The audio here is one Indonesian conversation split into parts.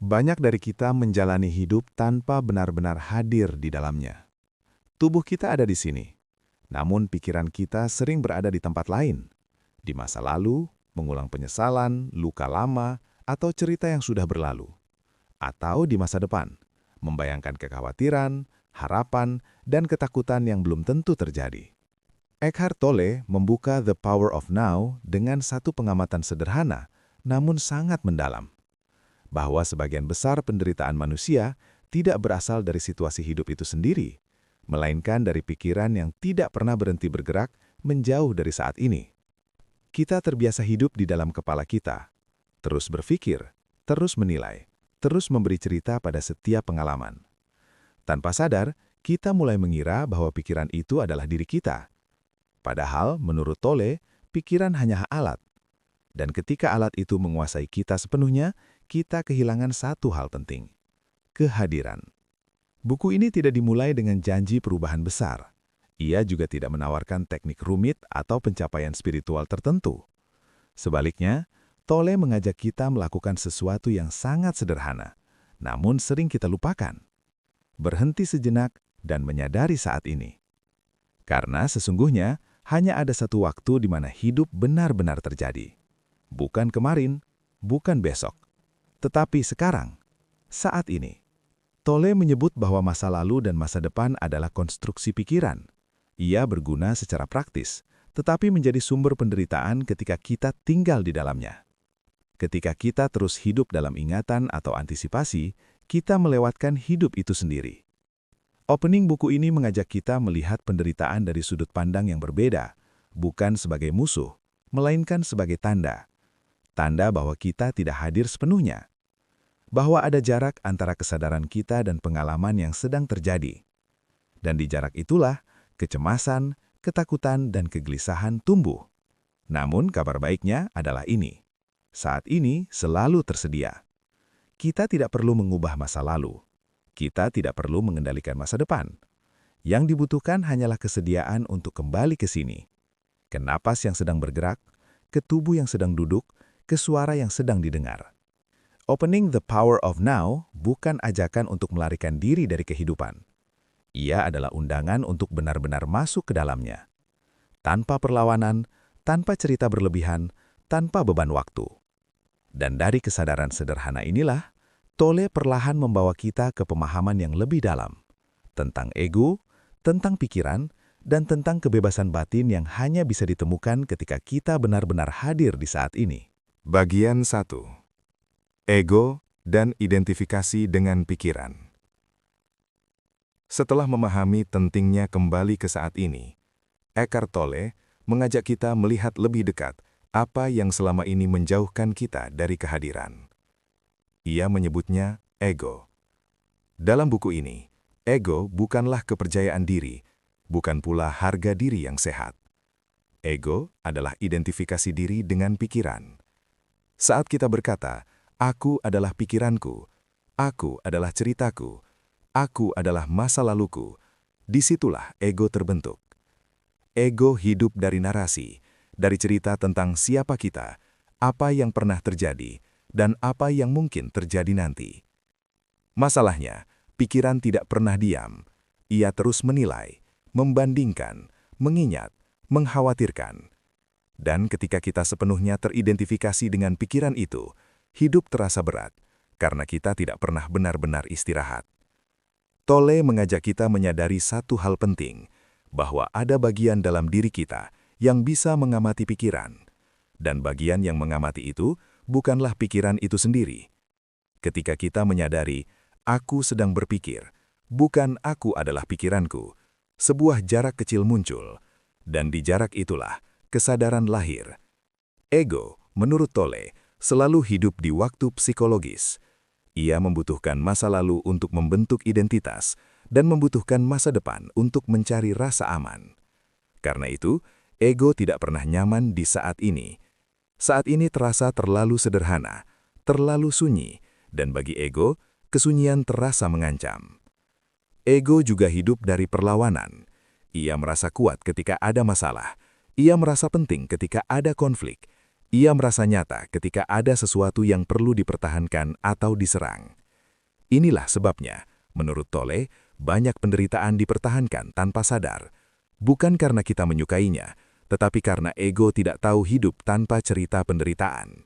Banyak dari kita menjalani hidup tanpa benar-benar hadir di dalamnya. Tubuh kita ada di sini, namun pikiran kita sering berada di tempat lain. Di masa lalu, mengulang penyesalan, luka lama, atau cerita yang sudah berlalu. Atau di masa depan, membayangkan kekhawatiran, harapan, dan ketakutan yang belum tentu terjadi. Eckhart Tolle membuka The Power of Now dengan satu pengamatan sederhana, namun sangat mendalam. Bahwa sebagian besar penderitaan manusia tidak berasal dari situasi hidup itu sendiri, melainkan dari pikiran yang tidak pernah berhenti bergerak menjauh dari saat ini. Kita terbiasa hidup di dalam kepala kita, terus berpikir, terus menilai, terus memberi cerita pada setiap pengalaman. Tanpa sadar, kita mulai mengira bahwa pikiran itu adalah diri kita. Padahal, menurut Tolle, pikiran hanya alat. Dan ketika alat itu menguasai kita sepenuhnya, kita kehilangan satu hal penting: kehadiran. Buku ini tidak dimulai dengan janji perubahan besar. Ia juga tidak menawarkan teknik rumit atau pencapaian spiritual tertentu. Sebaliknya, Tolle mengajak kita melakukan sesuatu yang sangat sederhana, namun sering kita lupakan. Berhenti sejenak dan menyadari saat ini. Karena sesungguhnya, hanya ada satu waktu di mana hidup benar-benar terjadi. Bukan kemarin, bukan besok, tetapi sekarang, saat ini. Tolle menyebut bahwa masa lalu dan masa depan adalah konstruksi pikiran. Ia berguna secara praktis, tetapi menjadi sumber penderitaan ketika kita tinggal di dalamnya. Ketika kita terus hidup dalam ingatan atau antisipasi, kita melewatkan hidup itu sendiri. Opening buku ini mengajak kita melihat penderitaan dari sudut pandang yang berbeda, bukan sebagai musuh, melainkan sebagai tanda. Tanda bahwa kita tidak hadir sepenuhnya. Bahwa ada jarak antara kesadaran kita dan pengalaman yang sedang terjadi. Dan di jarak itulah, kecemasan, ketakutan, dan kegelisahan tumbuh. Namun kabar baiknya adalah ini. Saat ini selalu tersedia. Kita tidak perlu mengubah masa lalu. Kita tidak perlu mengendalikan masa depan. Yang dibutuhkan hanyalah kesediaan untuk kembali ke sini. Ke napas yang sedang bergerak, ke tubuh yang sedang duduk, ke suara yang sedang didengar. Opening The Power of Now bukan ajakan untuk melarikan diri dari kehidupan. Ia adalah undangan untuk benar-benar masuk ke dalamnya. Tanpa perlawanan, tanpa cerita berlebihan, tanpa beban waktu. Dan dari kesadaran sederhana inilah, Tolle perlahan membawa kita ke pemahaman yang lebih dalam. Tentang ego, tentang pikiran, dan tentang kebebasan batin yang hanya bisa ditemukan ketika kita benar-benar hadir di saat ini. Bagian 1. Ego dan identifikasi dengan pikiran. Setelah memahami pentingnya kembali ke saat ini, Eckhart Tolle mengajak kita melihat lebih dekat apa yang selama ini menjauhkan kita dari kehadiran. Ia menyebutnya ego. Dalam buku ini, ego bukanlah kepercayaan diri, bukan pula harga diri yang sehat. Ego adalah identifikasi diri dengan pikiran. Saat kita berkata, aku adalah pikiranku, aku adalah ceritaku, aku adalah masa laluku, disitulah ego terbentuk. Ego hidup dari narasi, dari cerita tentang siapa kita, apa yang pernah terjadi, dan apa yang mungkin terjadi nanti. Masalahnya, pikiran tidak pernah diam. Ia terus menilai, membandingkan, mengingat, mengkhawatirkan. Dan ketika kita sepenuhnya teridentifikasi dengan pikiran itu, hidup terasa berat, karena kita tidak pernah benar-benar istirahat. Tolle mengajak kita menyadari satu hal penting, bahwa ada bagian dalam diri kita yang bisa mengamati pikiran. Dan bagian yang mengamati itu bukanlah pikiran itu sendiri. Ketika kita menyadari, aku sedang berpikir, bukan aku adalah pikiranku, sebuah jarak kecil muncul, dan di jarak itulah kesadaran lahir. Ego, menurut Tolle, selalu hidup di waktu psikologis. Ia membutuhkan masa lalu untuk membentuk identitas dan membutuhkan masa depan untuk mencari rasa aman. Karena itu, ego tidak pernah nyaman di saat ini. Saat ini terasa terlalu sederhana, terlalu sunyi, dan bagi ego, kesunyian terasa mengancam. Ego juga hidup dari perlawanan. Ia merasa kuat ketika ada masalah. Ia merasa penting ketika ada konflik. Ia merasa nyata ketika ada sesuatu yang perlu dipertahankan atau diserang. Inilah sebabnya, menurut Tolle, banyak penderitaan dipertahankan tanpa sadar. Bukan karena kita menyukainya, tetapi karena ego tidak tahu hidup tanpa cerita penderitaan.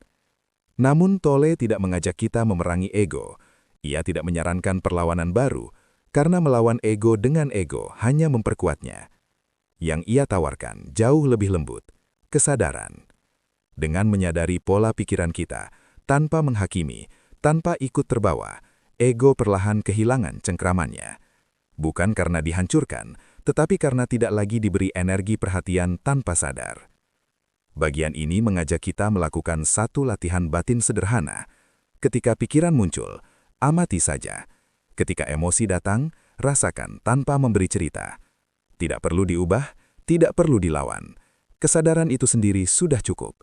Namun Tolle tidak mengajak kita memerangi ego. Ia tidak menyarankan perlawanan baru, karena melawan ego dengan ego hanya memperkuatnya. Yang ia tawarkan jauh lebih lembut, kesadaran. Dengan menyadari pola pikiran kita, tanpa menghakimi, tanpa ikut terbawa, ego perlahan kehilangan cengkramannya. Bukan karena dihancurkan, tetapi karena tidak lagi diberi energi perhatian tanpa sadar. Bagian ini mengajak kita melakukan satu latihan batin sederhana. Ketika pikiran muncul, amati saja. Ketika emosi datang, rasakan tanpa memberi cerita. Tidak perlu diubah, tidak perlu dilawan. Kesadaran itu sendiri sudah cukup.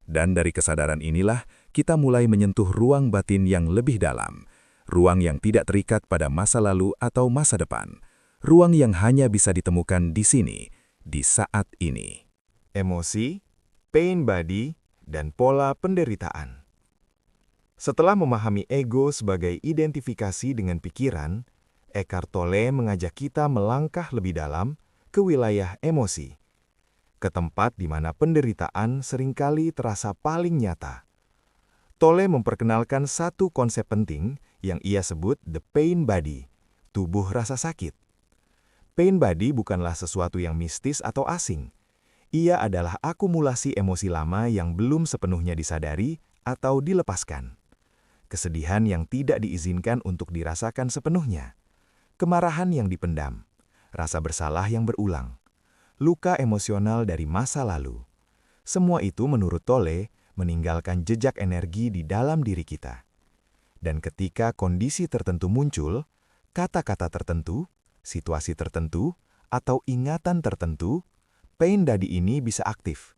Dan dari kesadaran inilah kita mulai menyentuh ruang batin yang lebih dalam, ruang yang tidak terikat pada masa lalu atau masa depan, ruang yang hanya bisa ditemukan di sini, di saat ini. Emosi, pain body, dan pola penderitaan. Setelah memahami ego sebagai identifikasi dengan pikiran, Eckhart Tolle mengajak kita melangkah lebih dalam ke wilayah emosi, ke tempat di mana penderitaan seringkali terasa paling nyata. Tolle memperkenalkan satu konsep penting yang ia sebut the pain body, tubuh rasa sakit. Pain body bukanlah sesuatu yang mistis atau asing. Ia adalah akumulasi emosi lama yang belum sepenuhnya disadari atau dilepaskan. Kesedihan yang tidak diizinkan untuk dirasakan sepenuhnya. Kemarahan yang dipendam. Rasa bersalah yang berulang. Luka emosional dari masa lalu. Semua itu menurut Tolle meninggalkan jejak energi di dalam diri kita. Dan ketika kondisi tertentu muncul, kata-kata tertentu, situasi tertentu, atau ingatan tertentu, pain body ini bisa aktif.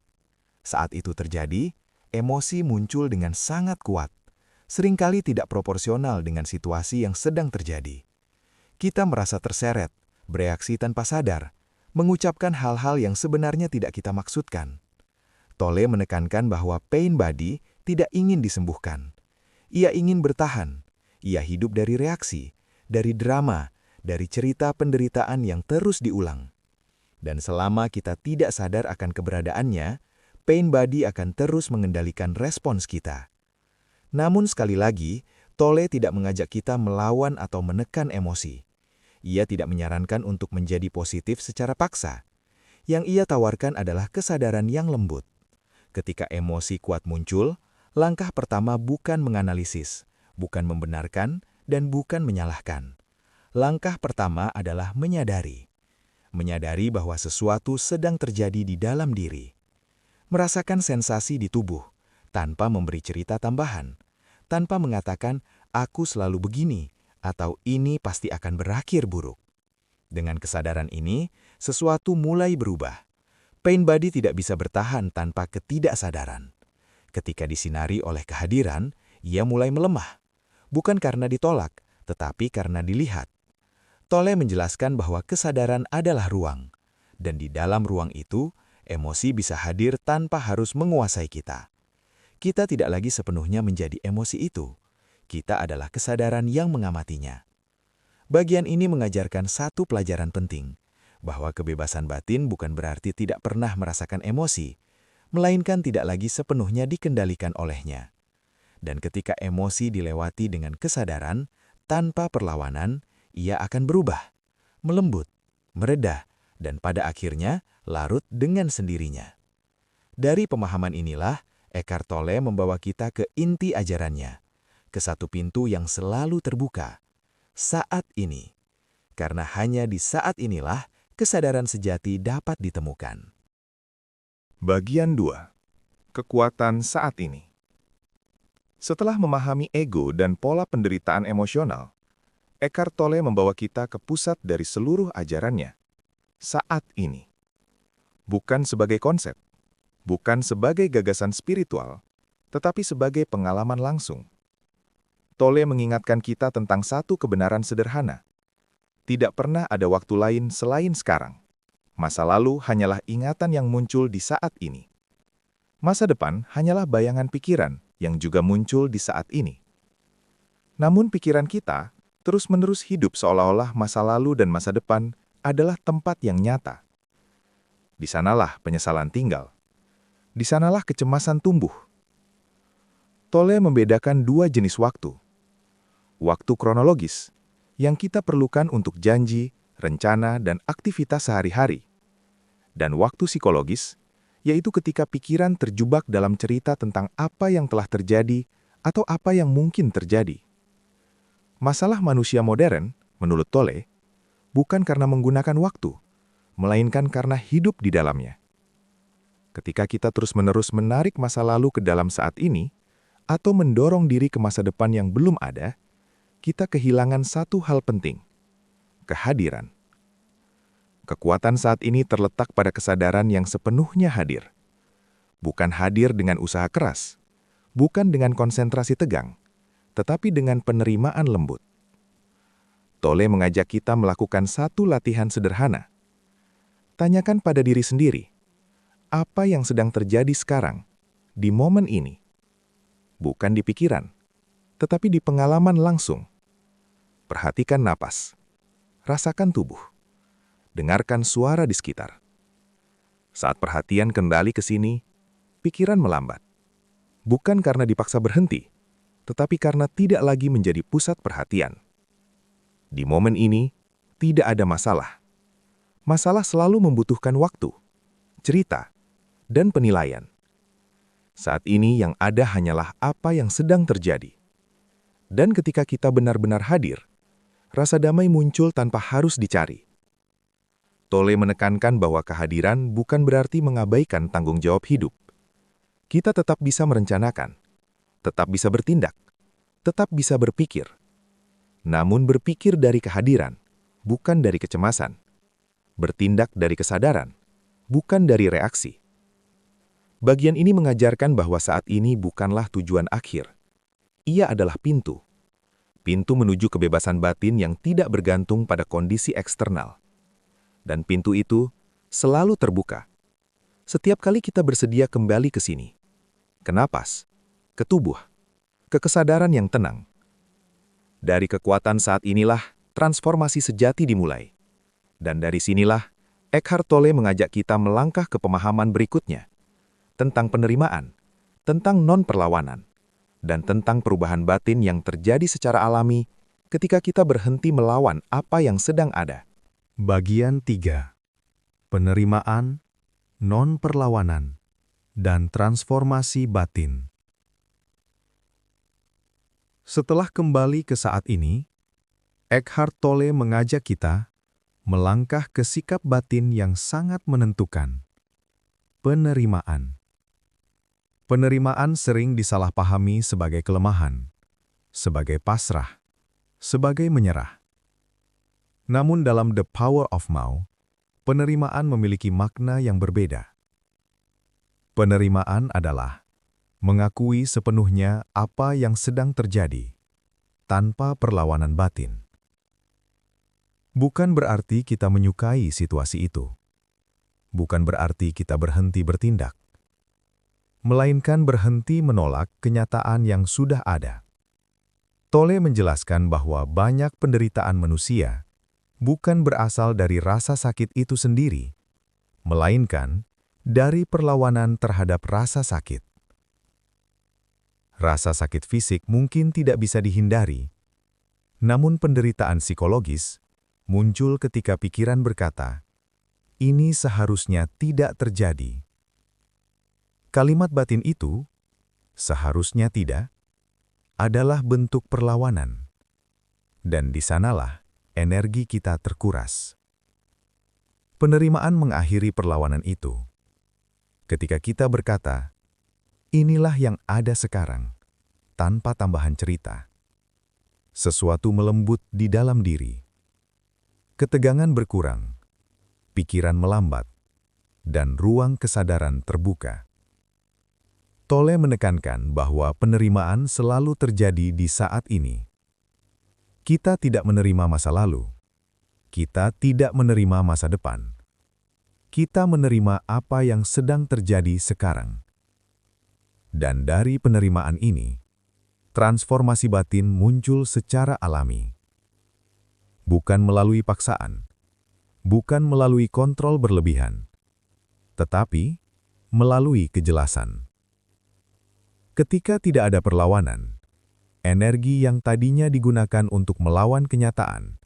Saat itu terjadi, emosi muncul dengan sangat kuat, seringkali tidak proporsional dengan situasi yang sedang terjadi. Kita merasa terseret, bereaksi tanpa sadar, mengucapkan hal-hal yang sebenarnya tidak kita maksudkan. Tolle menekankan bahwa pain body tidak ingin disembuhkan. Ia ingin bertahan. Ia hidup dari reaksi, dari drama, dari cerita penderitaan yang terus diulang. Dan selama kita tidak sadar akan keberadaannya, pain body akan terus mengendalikan respons kita. Namun sekali lagi, Tolle tidak mengajak kita melawan atau menekan emosi. Ia tidak menyarankan untuk menjadi positif secara paksa. Yang ia tawarkan adalah kesadaran yang lembut. Ketika emosi kuat muncul, langkah pertama bukan menganalisis, bukan membenarkan, dan bukan menyalahkan. Langkah pertama adalah menyadari. Menyadari bahwa sesuatu sedang terjadi di dalam diri. Merasakan sensasi di tubuh, tanpa memberi cerita tambahan. Tanpa mengatakan, aku selalu begini, atau ini pasti akan berakhir buruk. Dengan kesadaran ini, sesuatu mulai berubah. Pain body tidak bisa bertahan tanpa ketidaksadaran. Ketika disinari oleh kehadiran, ia mulai melemah. Bukan karena ditolak, tetapi karena dilihat. Tolle menjelaskan bahwa kesadaran adalah ruang. Dan di dalam ruang itu, emosi bisa hadir tanpa harus menguasai kita. Kita tidak lagi sepenuhnya menjadi emosi itu. Kita adalah kesadaran yang mengamatinya. Bagian ini mengajarkan satu pelajaran penting, bahwa kebebasan batin bukan berarti tidak pernah merasakan emosi, melainkan tidak lagi sepenuhnya dikendalikan olehnya. Dan ketika emosi dilewati dengan kesadaran, tanpa perlawanan, ia akan berubah, melembut, mereda, dan pada akhirnya larut dengan sendirinya. Dari pemahaman inilah, Eckhart Tolle membawa kita ke inti ajarannya, ke satu pintu yang selalu terbuka, saat ini. Karena hanya di saat inilah kesadaran sejati dapat ditemukan. Bagian 2. Kekuatan saat ini. Setelah memahami ego dan pola penderitaan emosional, Eckhart Tolle membawa kita ke pusat dari seluruh ajarannya, saat ini. Bukan sebagai konsep, bukan sebagai gagasan spiritual, tetapi sebagai pengalaman langsung. Tolle mengingatkan kita tentang satu kebenaran sederhana. Tidak pernah ada waktu lain selain sekarang. Masa lalu hanyalah ingatan yang muncul di saat ini. Masa depan hanyalah bayangan pikiran yang juga muncul di saat ini. Namun pikiran kita terus-menerus hidup seolah-olah masa lalu dan masa depan adalah tempat yang nyata. Di sanalah penyesalan tinggal. Di sanalah kecemasan tumbuh. Tolle membedakan dua jenis waktu. Waktu kronologis, yang kita perlukan untuk janji, rencana, dan aktivitas sehari-hari. Dan waktu psikologis, yaitu ketika pikiran terjebak dalam cerita tentang apa yang telah terjadi atau apa yang mungkin terjadi. Masalah manusia modern, menurut Tolle, bukan karena menggunakan waktu, melainkan karena hidup di dalamnya. Ketika kita terus-menerus menarik masa lalu ke dalam saat ini, atau mendorong diri ke masa depan yang belum ada, kita kehilangan satu hal penting, kehadiran. Kekuatan saat ini terletak pada kesadaran yang sepenuhnya hadir. Bukan hadir dengan usaha keras, bukan dengan konsentrasi tegang, tetapi dengan penerimaan lembut. Tolle mengajak kita melakukan satu latihan sederhana. Tanyakan pada diri sendiri, apa yang sedang terjadi sekarang, di momen ini? Bukan di pikiran, tetapi di pengalaman langsung. Perhatikan napas, rasakan tubuh, dengarkan suara di sekitar. Saat perhatian kembali ke sini, pikiran melambat. Bukan karena dipaksa berhenti, tetapi karena tidak lagi menjadi pusat perhatian. Di momen ini, tidak ada masalah. Masalah selalu membutuhkan waktu, cerita, dan penilaian. Saat ini yang ada hanyalah apa yang sedang terjadi. Dan ketika kita benar-benar hadir, rasa damai muncul tanpa harus dicari. Tolle menekankan bahwa kehadiran bukan berarti mengabaikan tanggung jawab hidup. Kita tetap bisa merencanakan, tetap bisa bertindak, tetap bisa berpikir. Namun berpikir dari kehadiran, bukan dari kecemasan. Bertindak dari kesadaran, bukan dari reaksi. Bagian ini mengajarkan bahwa saat ini bukanlah tujuan akhir. Ia adalah pintu. Pintu menuju kebebasan batin yang tidak bergantung pada kondisi eksternal. Dan pintu itu selalu terbuka. Setiap kali kita bersedia kembali ke sini. Ke napas, ke tubuh, ke kesadaran yang tenang. Dari kekuatan saat inilah transformasi sejati dimulai. Dan dari sinilah Eckhart Tolle mengajak kita melangkah ke pemahaman berikutnya. Tentang penerimaan, tentang non-perlawanan, dan tentang perubahan batin yang terjadi secara alami ketika kita berhenti melawan apa yang sedang ada. Bagian 3. Penerimaan, non-perlawanan, dan transformasi batin. Setelah kembali ke saat ini, Eckhart Tolle mengajak kita melangkah ke sikap batin yang sangat menentukan. Penerimaan. Penerimaan sering disalahpahami sebagai kelemahan, sebagai pasrah, sebagai menyerah. Namun dalam The Power of Now, penerimaan memiliki makna yang berbeda. Penerimaan adalah mengakui sepenuhnya apa yang sedang terjadi, tanpa perlawanan batin. Bukan berarti kita menyukai situasi itu. Bukan berarti kita berhenti bertindak. Melainkan berhenti menolak kenyataan yang sudah ada. Tolle menjelaskan bahwa banyak penderitaan manusia bukan berasal dari rasa sakit itu sendiri, melainkan dari perlawanan terhadap rasa sakit. Rasa sakit fisik mungkin tidak bisa dihindari, namun penderitaan psikologis muncul ketika pikiran berkata, "Ini seharusnya tidak terjadi." Kalimat batin itu, seharusnya tidak, adalah bentuk perlawanan. Dan di sanalah energi kita terkuras. Penerimaan mengakhiri perlawanan itu. Ketika kita berkata, inilah yang ada sekarang, tanpa tambahan cerita. Sesuatu melembut di dalam diri. Ketegangan berkurang, pikiran melambat, dan ruang kesadaran terbuka. Tolle menekankan bahwa penerimaan selalu terjadi di saat ini. Kita tidak menerima masa lalu. Kita tidak menerima masa depan. Kita menerima apa yang sedang terjadi sekarang. Dan dari penerimaan ini, transformasi batin muncul secara alami. Bukan melalui paksaan, bukan melalui kontrol berlebihan, tetapi melalui kejelasan. Ketika tidak ada perlawanan, energi yang tadinya digunakan untuk melawan kenyataan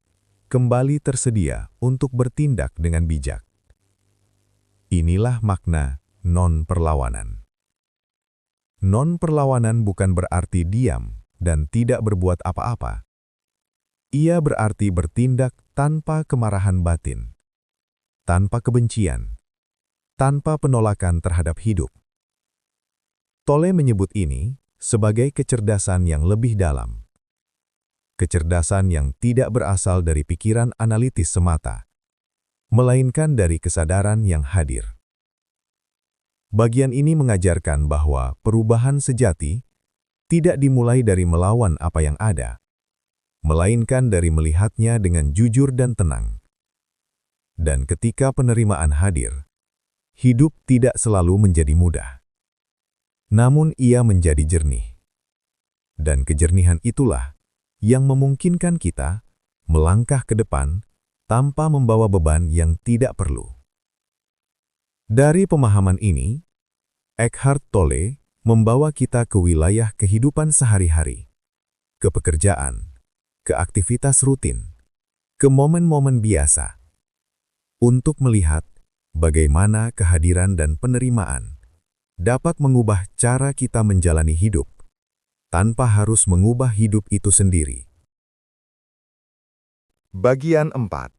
kembali tersedia untuk bertindak dengan bijak. Inilah makna non-perlawanan. Non-perlawanan bukan berarti diam dan tidak berbuat apa-apa. Ia berarti bertindak tanpa kemarahan batin, tanpa kebencian, tanpa penolakan terhadap hidup. Tolle menyebut ini sebagai kecerdasan yang lebih dalam. Kecerdasan yang tidak berasal dari pikiran analitis semata, melainkan dari kesadaran yang hadir. Bagian ini mengajarkan bahwa perubahan sejati tidak dimulai dari melawan apa yang ada, melainkan dari melihatnya dengan jujur dan tenang. Dan ketika penerimaan hadir, hidup tidak selalu menjadi mudah. Namun ia menjadi jernih. Dan kejernihan itulah yang memungkinkan kita melangkah ke depan tanpa membawa beban yang tidak perlu. Dari pemahaman ini, Eckhart Tolle membawa kita ke wilayah kehidupan sehari-hari, ke pekerjaan, ke aktivitas rutin, ke momen-momen biasa, untuk melihat bagaimana kehadiran dan penerimaan dapat mengubah cara kita menjalani hidup, tanpa harus mengubah hidup itu sendiri. Bagian 4.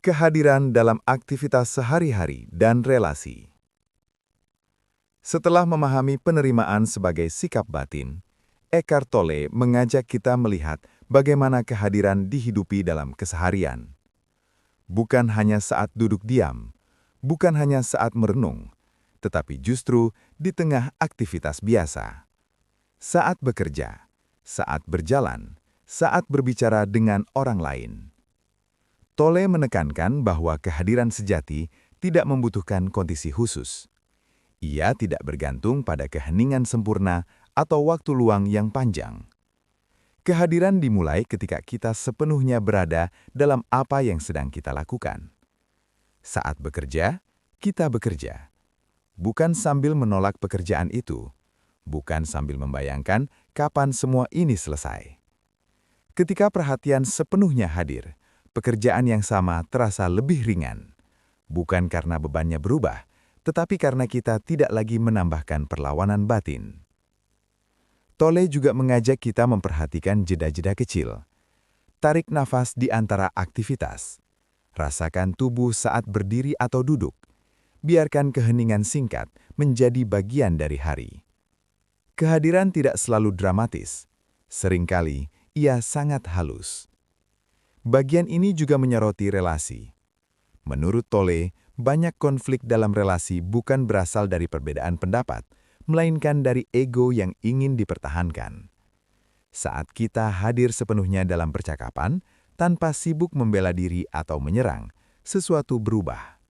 Kehadiran dalam aktivitas sehari-hari dan relasi. Setelah memahami penerimaan sebagai sikap batin, Eckhart Tolle mengajak kita melihat bagaimana kehadiran dihidupi dalam keseharian. Bukan hanya saat duduk diam, bukan hanya saat merenung, tetapi justru di tengah aktivitas biasa. Saat bekerja, saat berjalan, saat berbicara dengan orang lain. Tolle menekankan bahwa kehadiran sejati tidak membutuhkan kondisi khusus. Ia tidak bergantung pada keheningan sempurna atau waktu luang yang panjang. Kehadiran dimulai ketika kita sepenuhnya berada dalam apa yang sedang kita lakukan. Saat bekerja, kita bekerja. Bukan sambil menolak pekerjaan itu, bukan sambil membayangkan kapan semua ini selesai. Ketika perhatian sepenuhnya hadir, pekerjaan yang sama terasa lebih ringan. Bukan karena bebannya berubah, tetapi karena kita tidak lagi menambahkan perlawanan batin. Tolle juga mengajak kita memperhatikan jeda-jeda kecil. Tarik nafas di antara aktivitas. Rasakan tubuh saat berdiri atau duduk. Biarkan keheningan singkat menjadi bagian dari hari. Kehadiran tidak selalu dramatis. Seringkali ia sangat halus. Bagian ini juga menyoroti relasi. Menurut Tolle, banyak konflik dalam relasi bukan berasal dari perbedaan pendapat, melainkan dari ego yang ingin dipertahankan. Saat kita hadir sepenuhnya dalam percakapan, tanpa sibuk membela diri atau menyerang, sesuatu berubah.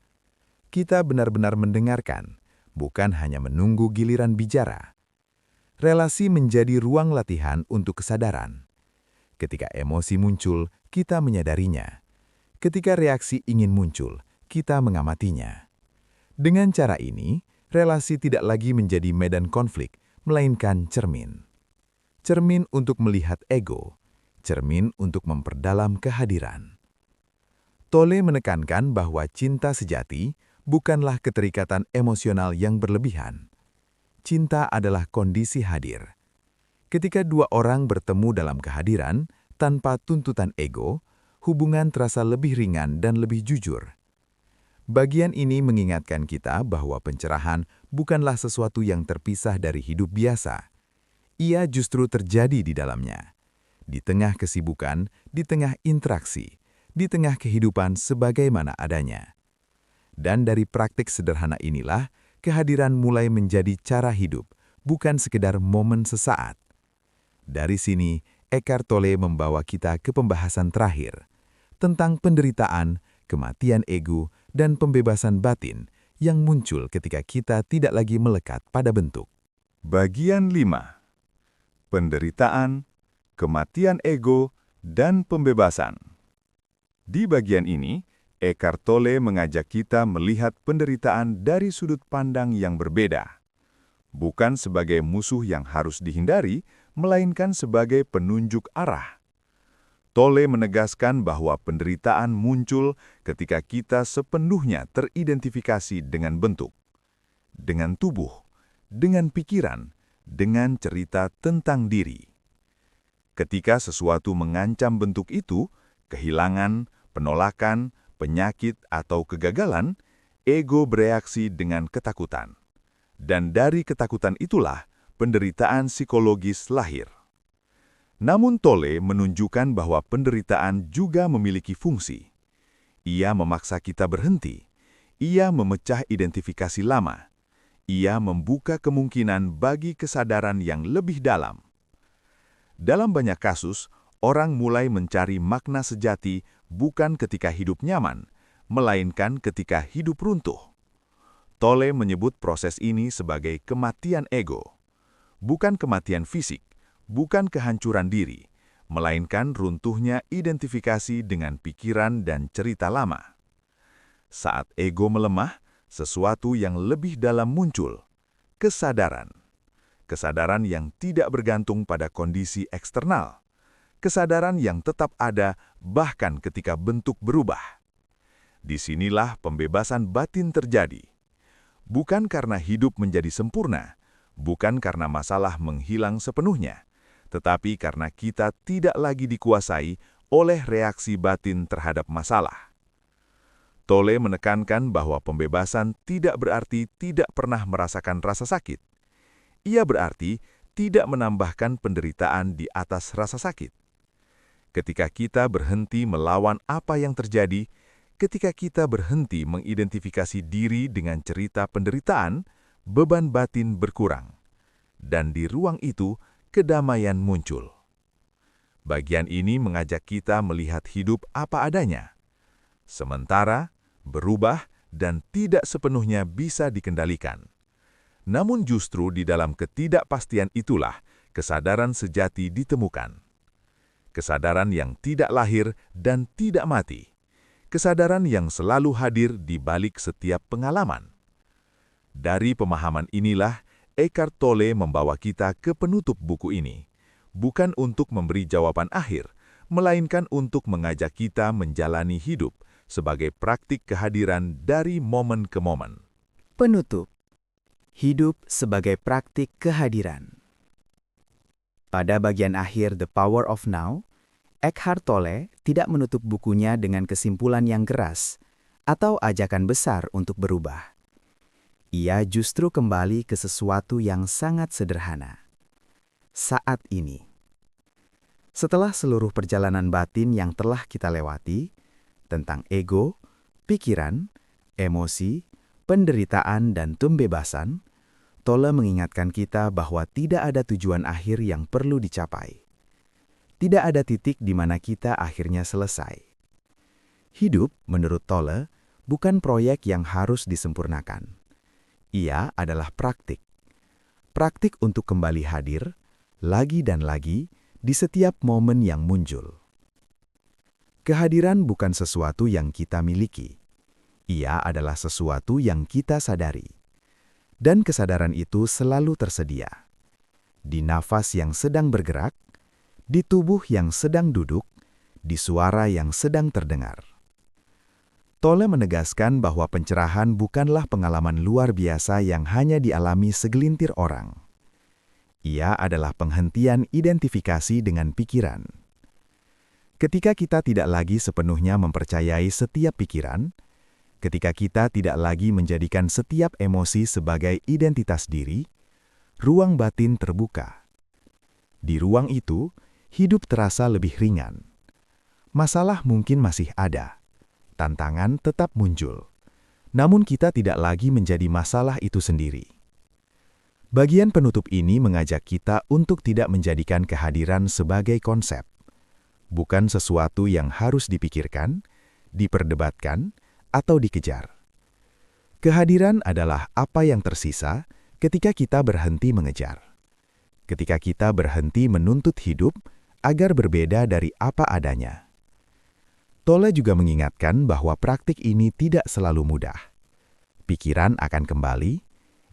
Kita benar-benar mendengarkan, bukan hanya menunggu giliran bicara. Relasi menjadi ruang latihan untuk kesadaran. Ketika emosi muncul, kita menyadarinya. Ketika reaksi ingin muncul, kita mengamatinya. Dengan cara ini, relasi tidak lagi menjadi medan konflik, melainkan cermin. Cermin untuk melihat ego, cermin untuk memperdalam kehadiran. Tolle menekankan bahwa cinta sejati bukanlah keterikatan emosional yang berlebihan. Cinta adalah kondisi hadir. Ketika dua orang bertemu dalam kehadiran, tanpa tuntutan ego, hubungan terasa lebih ringan dan lebih jujur. Bagian ini mengingatkan kita bahwa pencerahan bukanlah sesuatu yang terpisah dari hidup biasa. Ia justru terjadi di dalamnya. Di tengah kesibukan, di tengah interaksi, di tengah kehidupan sebagaimana adanya. Dan dari praktik sederhana inilah, kehadiran mulai menjadi cara hidup, bukan sekedar momen sesaat. Dari sini, Eckhart Tolle membawa kita ke pembahasan terakhir, tentang penderitaan, kematian ego, dan pembebasan batin yang muncul ketika kita tidak lagi melekat pada bentuk. Bagian 5. Penderitaan, kematian ego, dan pembebasan. Di bagian ini, Eckhart Tolle mengajak kita melihat penderitaan dari sudut pandang yang berbeda. Bukan sebagai musuh yang harus dihindari, melainkan sebagai penunjuk arah. Tolle menegaskan bahwa penderitaan muncul ketika kita sepenuhnya teridentifikasi dengan bentuk, dengan tubuh, dengan pikiran, dengan cerita tentang diri. Ketika sesuatu mengancam bentuk itu, kehilangan, penolakan, penyakit, atau kegagalan, ego bereaksi dengan ketakutan. Dan dari ketakutan itulah penderitaan psikologis lahir. Namun Tolle menunjukkan bahwa penderitaan juga memiliki fungsi. Ia memaksa kita berhenti. Ia memecah identifikasi lama. Ia membuka kemungkinan bagi kesadaran yang lebih dalam. Dalam banyak kasus, orang mulai mencari makna sejati bukan ketika hidup nyaman, melainkan ketika hidup runtuh. Tolle menyebut proses ini sebagai kematian ego. Bukan kematian fisik, bukan kehancuran diri, melainkan runtuhnya identifikasi dengan pikiran dan cerita lama. Saat ego melemah, sesuatu yang lebih dalam muncul, kesadaran. Kesadaran yang tidak bergantung pada kondisi eksternal. Kesadaran yang tetap ada bahkan ketika bentuk berubah. Disinilah pembebasan batin terjadi. Bukan karena hidup menjadi sempurna, bukan karena masalah menghilang sepenuhnya, tetapi karena kita tidak lagi dikuasai oleh reaksi batin terhadap masalah. Tolle menekankan bahwa pembebasan tidak berarti tidak pernah merasakan rasa sakit. Ia berarti tidak menambahkan penderitaan di atas rasa sakit. Ketika kita berhenti melawan apa yang terjadi, ketika kita berhenti mengidentifikasi diri dengan cerita penderitaan, beban batin berkurang. Dan di ruang itu, kedamaian muncul. Bagian ini mengajak kita melihat hidup apa adanya. Sementara, berubah, dan tidak sepenuhnya bisa dikendalikan. Namun justru di dalam ketidakpastian itulah kesadaran sejati ditemukan. Kesadaran yang tidak lahir dan tidak mati. Kesadaran yang selalu hadir di balik setiap pengalaman. Dari pemahaman inilah, Eckhart Tolle membawa kita ke penutup buku ini, bukan untuk memberi jawaban akhir, melainkan untuk mengajak kita menjalani hidup sebagai praktik kehadiran dari momen ke momen. Penutup. Hidup sebagai praktik kehadiran. Pada bagian akhir The Power of Now, Eckhart Tolle tidak menutup bukunya dengan kesimpulan yang keras atau ajakan besar untuk berubah. Ia justru kembali ke sesuatu yang sangat sederhana. Saat ini. Setelah seluruh perjalanan batin yang telah kita lewati, tentang ego, pikiran, emosi, penderitaan, dan pembebasan, Tolle mengingatkan kita bahwa tidak ada tujuan akhir yang perlu dicapai. Tidak ada titik di mana kita akhirnya selesai. Hidup, menurut Tolle, bukan proyek yang harus disempurnakan. Ia adalah praktik. Praktik untuk kembali hadir, lagi dan lagi, di setiap momen yang muncul. Kehadiran bukan sesuatu yang kita miliki. Ia adalah sesuatu yang kita sadari. Dan kesadaran itu selalu tersedia. Di nafas yang sedang bergerak, di tubuh yang sedang duduk, di suara yang sedang terdengar. Tolle menegaskan bahwa pencerahan bukanlah pengalaman luar biasa yang hanya dialami segelintir orang. Ia adalah penghentian identifikasi dengan pikiran. Ketika kita tidak lagi sepenuhnya mempercayai setiap pikiran, ketika kita tidak lagi menjadikan setiap emosi sebagai identitas diri, ruang batin terbuka. Di ruang itu, hidup terasa lebih ringan. Masalah mungkin masih ada, tantangan tetap muncul, namun kita tidak lagi menjadi masalah itu sendiri. Bagian penutup ini mengajak kita untuk tidak menjadikan kehadiran sebagai konsep. Bukan sesuatu yang harus dipikirkan, diperdebatkan, atau dikejar. Kehadiran adalah apa yang tersisa ketika kita berhenti mengejar. Ketika kita berhenti menuntut hidup agar berbeda dari apa adanya. Tolle juga mengingatkan bahwa praktik ini tidak selalu mudah. Pikiran akan kembali,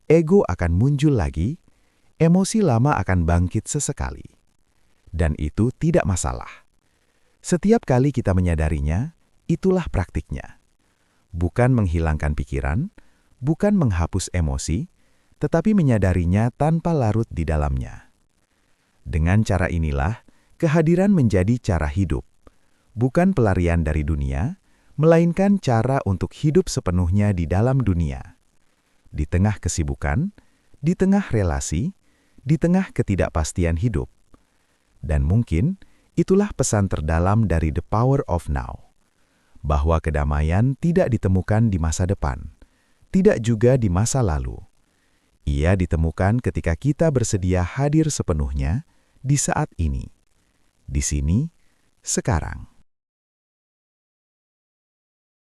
ego akan muncul lagi, emosi lama akan bangkit sesekali. Dan itu tidak masalah. Setiap kali kita menyadarinya, itulah praktiknya. Bukan menghilangkan pikiran, bukan menghapus emosi, tetapi menyadarinya tanpa larut di dalamnya. Dengan cara inilah, kehadiran menjadi cara hidup, bukan pelarian dari dunia, melainkan cara untuk hidup sepenuhnya di dalam dunia. Di tengah kesibukan, di tengah relasi, di tengah ketidakpastian hidup. Dan mungkin, itulah pesan terdalam dari The Power of Now. Bahwa kedamaian tidak ditemukan di masa depan, tidak juga di masa lalu. Ia ditemukan ketika kita bersedia hadir sepenuhnya di saat ini. Di sini, sekarang.